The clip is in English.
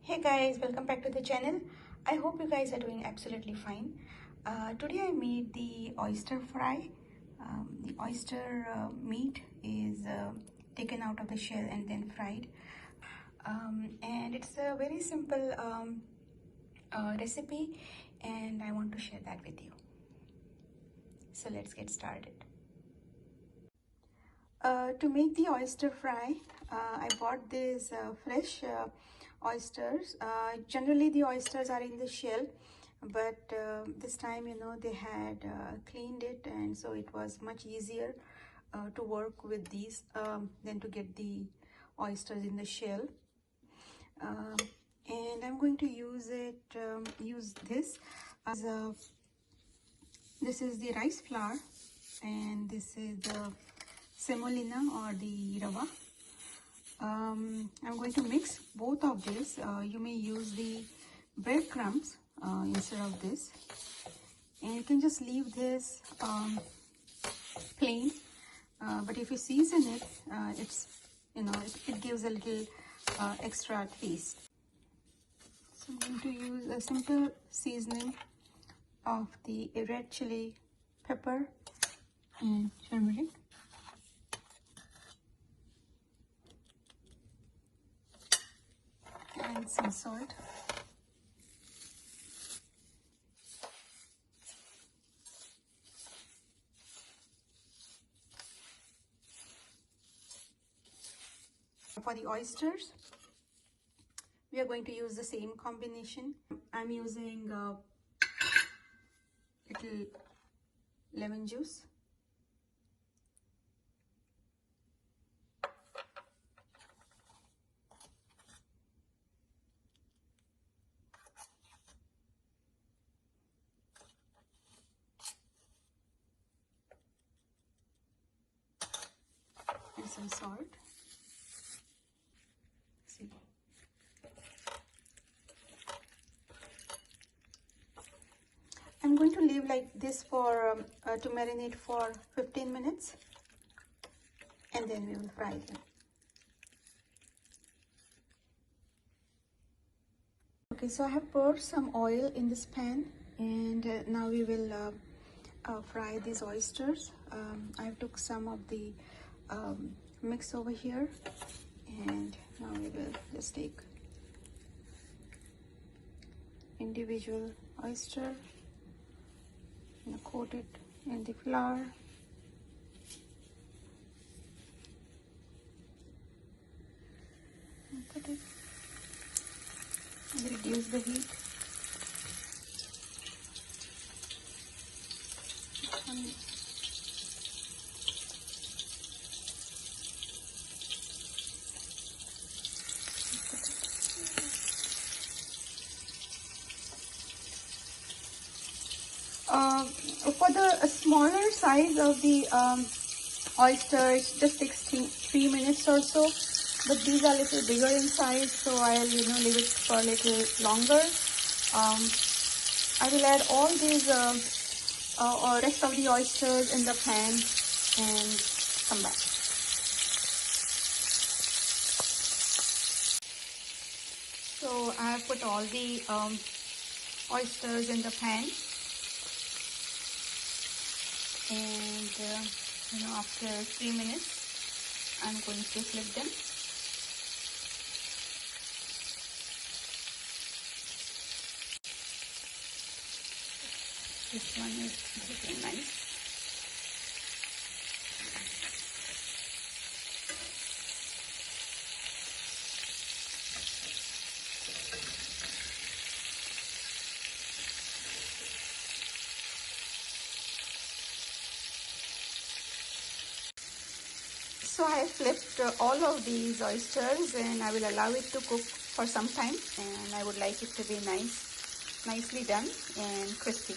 Hey guys, welcome back to the channel. I hope you guys are doing absolutely fine. Today I made the oyster fry. The oyster meat is taken out of the shell and then fried. And it's a very simple recipe, and I want to share that with you. So let's get started. To make the oyster fry, I bought these fresh oysters. Generally the oysters are in the shell, but this time they had cleaned it, and so it was much easier to work with these than to get the oysters in the shell. And I'm going to use this as this is the rice flour, and this is the semolina or the rava. I'm going to mix both of these. You may use the breadcrumbs instead of this, and you can just leave this plain. But if you season it, it gives a little extra taste. So I'm going to use a simple seasoning of the red chili pepper and turmeric. And some salt. For the oysters, we are going to use the same combination. I'm using little lemon juice, and some salt. See. I'm going to leave like this for to marinate for 15 minutes, and then we will fry them. Okay, so I have poured some oil in this pan, and now we will fry these oysters. I took some of the mix over here, and now we will just take individual oyster and coat it in the flour. And put it and reduce the heat. For the smaller size of the oyster, it just takes 3 minutes or so, but these are a little bigger in size, so I'll leave it for a little longer. I will add all these or rest of the oysters in the pan and come back. So I have put all the oysters in the pan, and after 3 minutes I'm going to flip them. This one is looking nice. So I have flipped all of these oysters, and I will allow it to cook for some time, and I would like it to be nicely done and crispy.